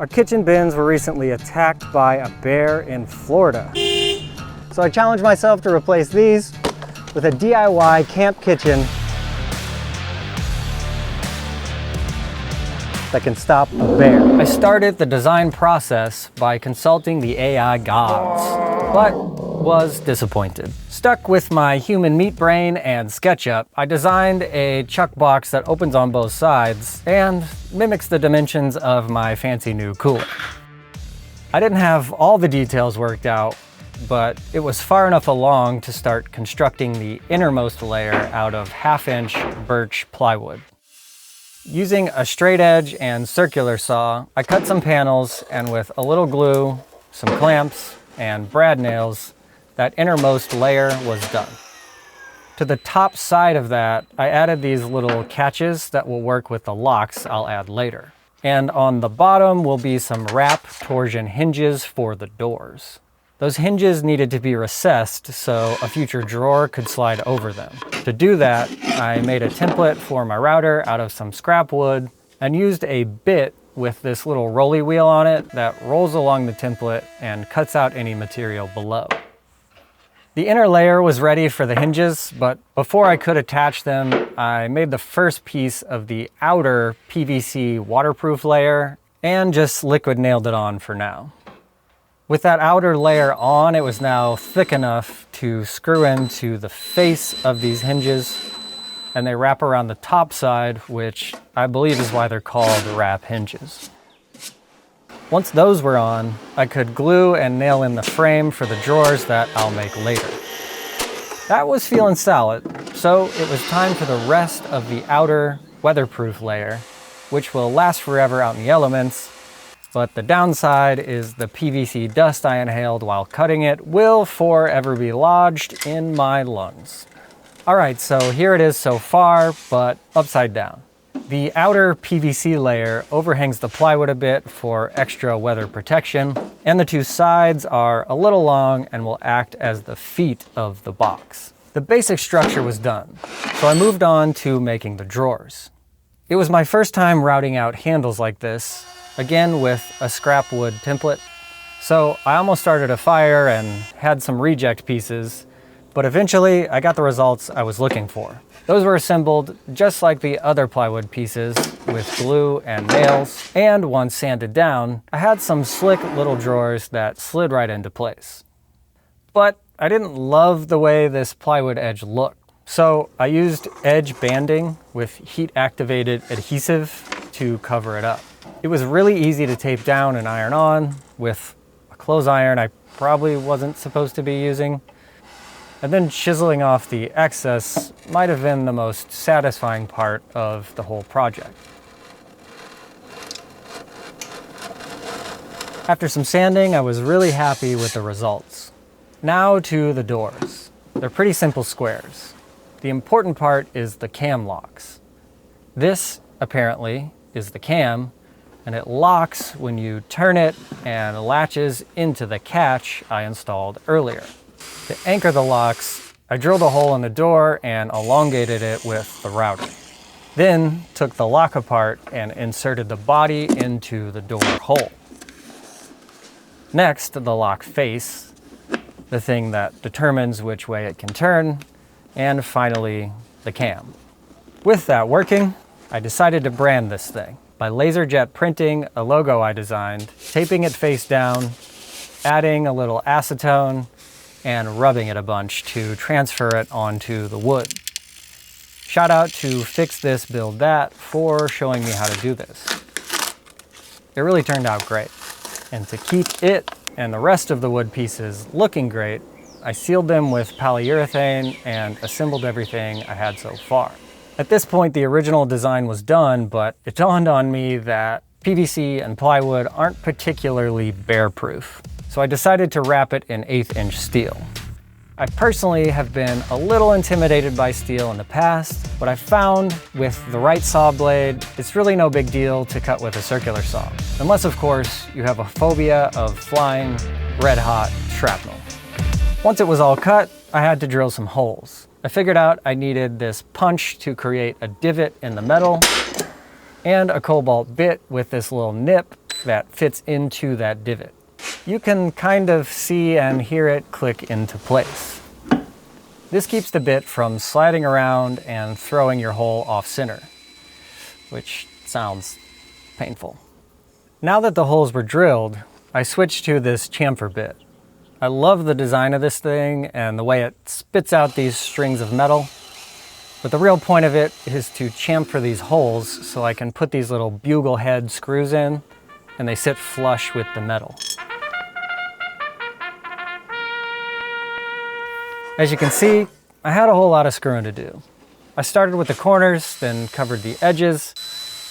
Our kitchen bins were recently attacked by a bear in Florida. So I challenged myself to replace these with a DIY camp kitchen that can stop a bear. I started the design process by consulting the AI gods, but was disappointed. Stuck with my human meat brain and SketchUp, I designed a chuck box that opens on both sides and mimics the dimensions of my fancy new cooler. I didn't have all the details worked out, but it was far enough along to start constructing the innermost layer out of 1/2-inch birch plywood. Using a straight edge and circular saw, I cut some panels, and with a little glue, some clamps, and brad nails, that innermost layer was done. To the top side of that, I added these little catches that will work with the locks I'll add later. And on the bottom will be some wrap torsion hinges for the doors. Those hinges needed to be recessed so a future drawer could slide over them. To do that, I made a template for my router out of some scrap wood and used a bit with this little rolly wheel on it that rolls along the template and cuts out any material below. The inner layer was ready for the hinges, but before I could attach them, I made the first piece of the outer PVC waterproof layer and just liquid nailed it on for now. With that outer layer on, it was now thick enough to screw into the face of these hinges, and they wrap around the top side, which I believe is why they're called wrap hinges. Once those were on, I could glue and nail in the frame for the drawers that I'll make later. That was feeling solid, so it was time for the rest of the outer weatherproof layer, which will last forever out in the elements. But the downside is the PVC dust I inhaled while cutting it will forever be lodged in my lungs. All right, so here it is so far, but upside down. The outer PVC layer overhangs the plywood a bit for extra weather protection, and the two sides are a little long and will act as the feet of the box. The basic structure was done, so I moved on to making the drawers. It was my first time routing out handles like this, again with a scrap wood template. So I almost started a fire and had some reject pieces, but eventually I got the results I was looking for. Those were assembled just like the other plywood pieces with glue and nails, and once sanded down, I had some slick little drawers that slid right into place. But I didn't love the way this plywood edge looked, so I used edge banding with heat-activated adhesive to cover it up. It was really easy to tape down and iron on with a clothes iron I probably wasn't supposed to be using. And then chiseling off the excess might have been the most satisfying part of the whole project. After some sanding, I was really happy with the results. Now to the doors. They're pretty simple squares. The important part is the cam locks. This, apparently, is the cam, and it locks when you turn it and latches into the catch I installed earlier. To anchor the locks, I drilled a hole in the door and elongated it with the router. Then took the lock apart and inserted the body into the door hole. Next, the lock face, the thing that determines which way it can turn, and finally, the cam. With that working, I decided to brand this thing by laser jet printing a logo I designed, taping it face down, adding a little acetone, and rubbing it a bunch to transfer it onto the wood. Shout out to Fix This Build That for showing me how to do this. It really turned out great. And to keep it and the rest of the wood pieces looking great, I sealed them with polyurethane and assembled everything I had so far. At this point, the original design was done, but it dawned on me that PVC and plywood aren't particularly bear-proof. So I decided to wrap it in 1/8-inch steel. I personally have been a little intimidated by steel in the past, but I found with the right saw blade, it's really no big deal to cut with a circular saw. Unless, of course, you have a phobia of flying, red-hot shrapnel. Once it was all cut, I had to drill some holes. I figured out I needed this punch to create a divot in the metal, and a cobalt bit with this little nip that fits into that divot. You can kind of see and hear it click into place. This keeps the bit from sliding around and throwing your hole off center, which sounds painful. Now that the holes were drilled, I switched to this chamfer bit. I love the design of this thing and the way it spits out these strings of metal, but the real point of it is to chamfer these holes so I can put these little bugle head screws in and they sit flush with the metal. As you can see, I had a whole lot of screwing to do. I started with the corners, then covered the edges,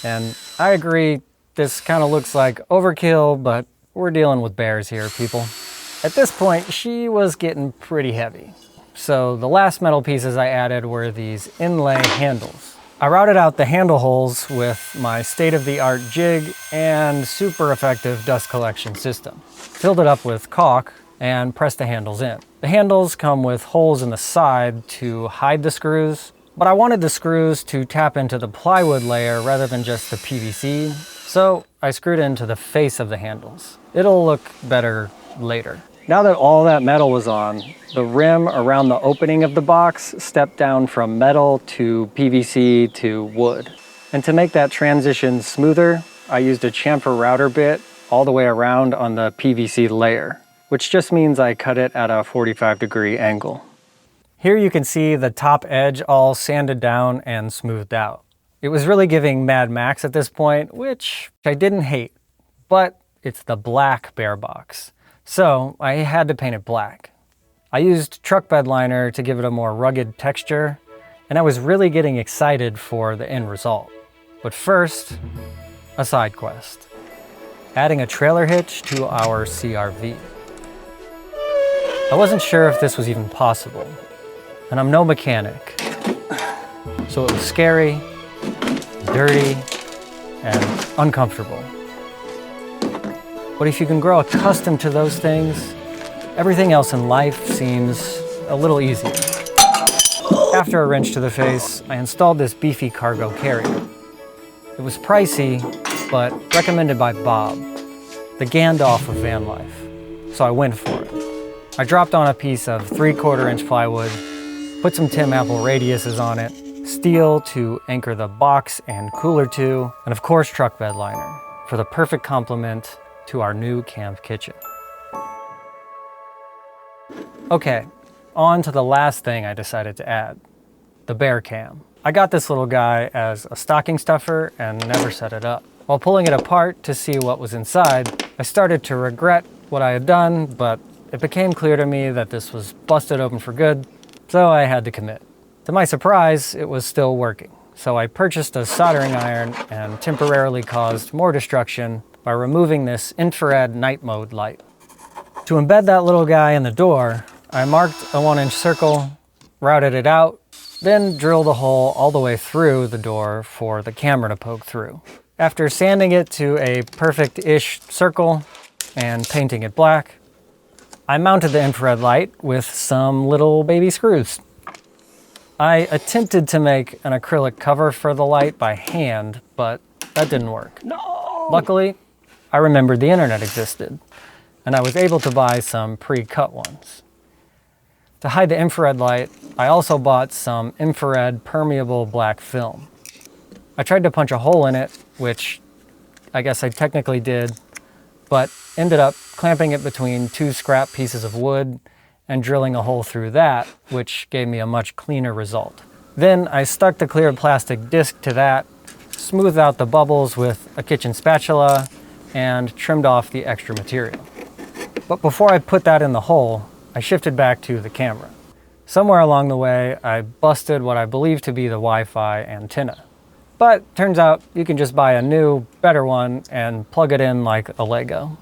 and I agree this kind of looks like overkill, but we're dealing with bears here, people. At this point, she was getting pretty heavy. So the last metal pieces I added were these inlay handles. I routed out the handle holes with my state-of-the-art jig and super effective dust collection system. Filled it up with caulk and pressed the handles in. The handles come with holes in the side to hide the screws, but I wanted the screws to tap into the plywood layer rather than just the PVC, so I screwed into the face of the handles. It'll look better later. Now that all that metal was on, the rim around the opening of the box stepped down from metal to PVC to wood. And to make that transition smoother, I used a chamfer router bit all the way around on the PVC layer, which just means I cut it at a 45-degree angle. Here you can see the top edge all sanded down and smoothed out. It was really giving Mad Max at this point, which I didn't hate, but it's the black bear box. So I had to paint it black. I used truck bed liner to give it a more rugged texture, and I was really getting excited for the end result. But first, a side quest. Adding a trailer hitch to our CRV. I wasn't sure if this was even possible, and I'm no mechanic. So it was scary, dirty, and uncomfortable. But if you can grow accustomed to those things, everything else in life seems a little easier. After a wrench to the face, I installed this beefy cargo carrier. It was pricey, but recommended by Bob, the Gandalf of van life, so I went for it. I dropped on a piece of 3/4-inch plywood, put some Tim Apple radiuses on it, steel to anchor the box and cooler to, and of course truck bed liner for the perfect complement to our new camp kitchen. Okay, on to the last thing I decided to add, the bear cam. I got this little guy as a stocking stuffer and never set it up. While pulling it apart to see what was inside, I started to regret what I had done, but it became clear to me that this was busted open for good, so I had to commit. To my surprise, it was still working. So I purchased a soldering iron and temporarily caused more destruction by removing this infrared night mode light. To embed that little guy in the door, I marked a 1-inch circle, routed it out, then drilled a hole all the way through the door for the camera to poke through. After sanding it to a perfect-ish circle and painting it black, I mounted the infrared light with some little baby screws. I attempted to make an acrylic cover for the light by hand, but that didn't work. No! Luckily, I remembered the internet existed, and I was able to buy some pre-cut ones. To hide the infrared light, I also bought some infrared permeable black film. I tried to punch a hole in it, which I guess I technically did, but ended up clamping it between 2 scrap pieces of wood and drilling a hole through that, which gave me a much cleaner result. Then I stuck the clear plastic disc to that, smoothed out the bubbles with a kitchen spatula, and trimmed off the extra material. But before I put that in the hole, I shifted back to the camera. Somewhere along the way, I busted what I believe to be the Wi-Fi antenna. But turns out you can just buy a new, better one and plug it in like a Lego.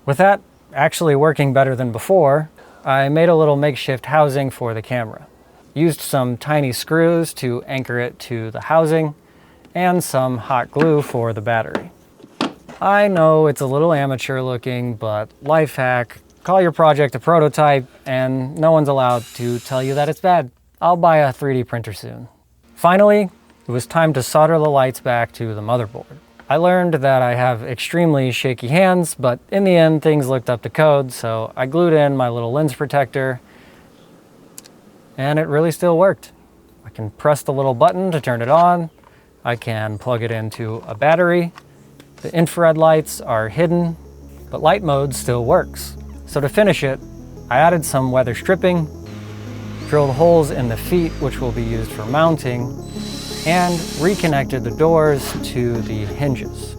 With that actually working better than before, I made a little makeshift housing for the camera. Used some tiny screws to anchor it to the housing, and some hot glue for the battery. I know it's a little amateur looking, but life hack, call your project a prototype, and no one's allowed to tell you that it's bad. I'll buy a 3D printer soon. Finally, it was time to solder the lights back to the motherboard. I learned that I have extremely shaky hands, but in the end things looked up to code, so I glued in my little lens protector and it really still worked. I can press the little button to turn it on. I can plug it into a battery. The infrared lights are hidden, but light mode still works. So to finish it, I added some weather stripping, drilled holes in the feet which will be used for mounting, and reconnected the doors to the hinges.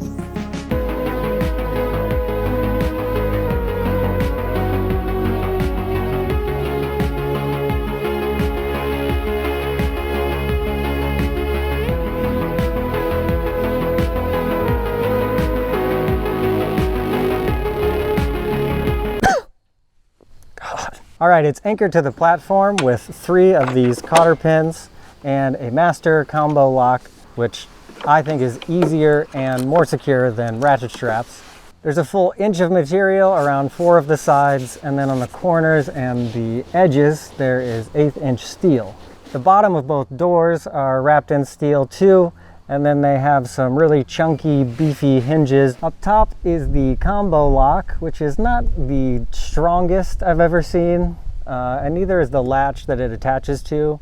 All right, it's anchored to the platform with 3 of these cotter pins and a master combo lock, which I think is easier and more secure than ratchet straps. There's a full inch of material around 4 of the sides, and then on the corners and the edges, there is 1/8 inch steel. The bottom of both doors are wrapped in steel too, and then they have some really chunky, beefy hinges. Up top is the combo lock, which is not the strongest I've ever seen, and neither is the latch that it attaches to.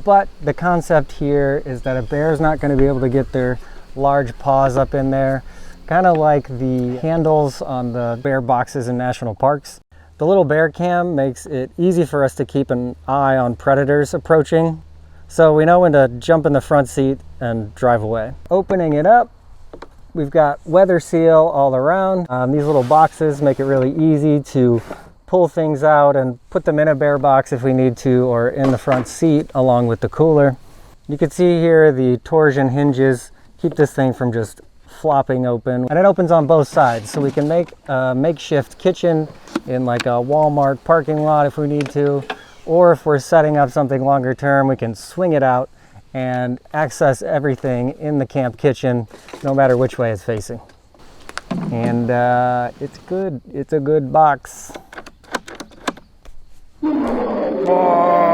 But the concept here is that a bear's not going to be able to get their large paws up in there, kind of like the handles on the bear boxes in national parks. The little bear cam makes it easy for us to keep an eye on predators approaching, so we know when to jump in the front seat and drive away. Opening it up, we've got weather seal all around. These little boxes make it really easy to pull things out and put them in a bear box if we need to, or in the front seat along with the cooler. You can see here the torsion hinges keep this thing from just flopping open, and it opens on both sides, so we can make a makeshift kitchen in like a Walmart parking lot if we need to, or if we're setting up something longer term, we can swing it out and access everything in the camp kitchen no matter which way it's facing. And it's good. It's a good box. Oh.